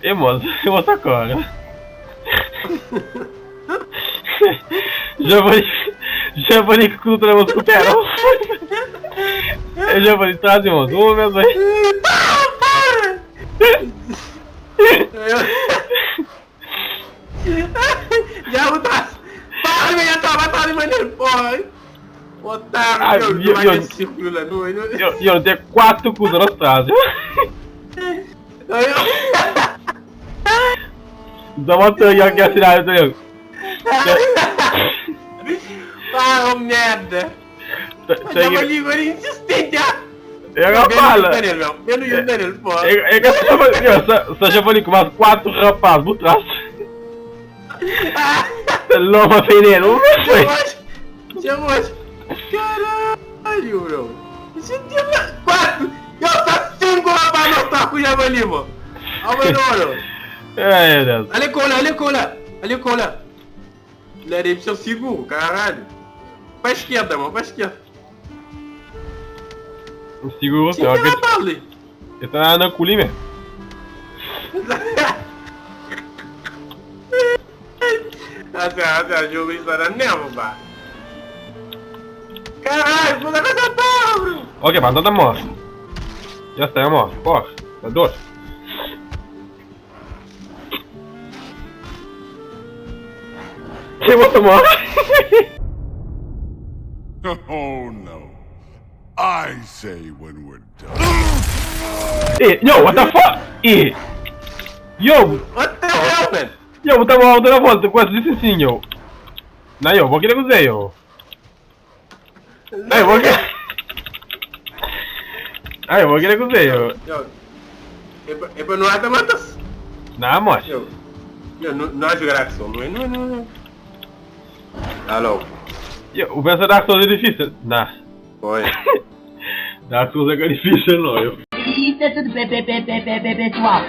E moço, outra coisa. Giovanni que culturamos com o Perão. Giovanni, traz, irmãos. Vamos mesmo aí. Já o traço. Para, minha tava tá de maneira, porra. Otário, eu vai nesse círculo lá no olho. Eu tenho 4 culturas atrás. Dá uma tanha aqui assinada, tá ligado? Ah, merda! Tava ligando insistente, ah! Eu não falo! Eu não ia nele, porra! É que essa Giovanni com umas 4 rapazes por trás. Loma veneno, Chamou! Caralho, bro! Você tem 4! Eu só 5 rapazes no taco, Giovanni, mano! Alô, é, Deus. Ali cola! Ele é seu seguro, caralho! Pra esquerda, mano, pra esquerda! O seguro, ó, ele tá na culinha mesmo. Essa jogo isso era nervo, pá! Caralho, puta coisa boa, bro! Ok, pá, tá morto. Já está, morto. Porra, tá doido? Que você morre? Oh no. I say when we're done. Yo, what the fuck? Yo! What the hell, man? Yo, tá mal, dando a volta com esse assim, yo. Não, yo, vou querer usar, yo. Não, eu vou querer. Ah, eu vou querer usar, yo. É pra não até matar. Não, moço. Yo, não é jogar ação, não. Alô? Yo, o pensa Dark Souls é difícil. Não. Oi. Dark Souls é difícil, não, yo. Isso é tudo pessoal.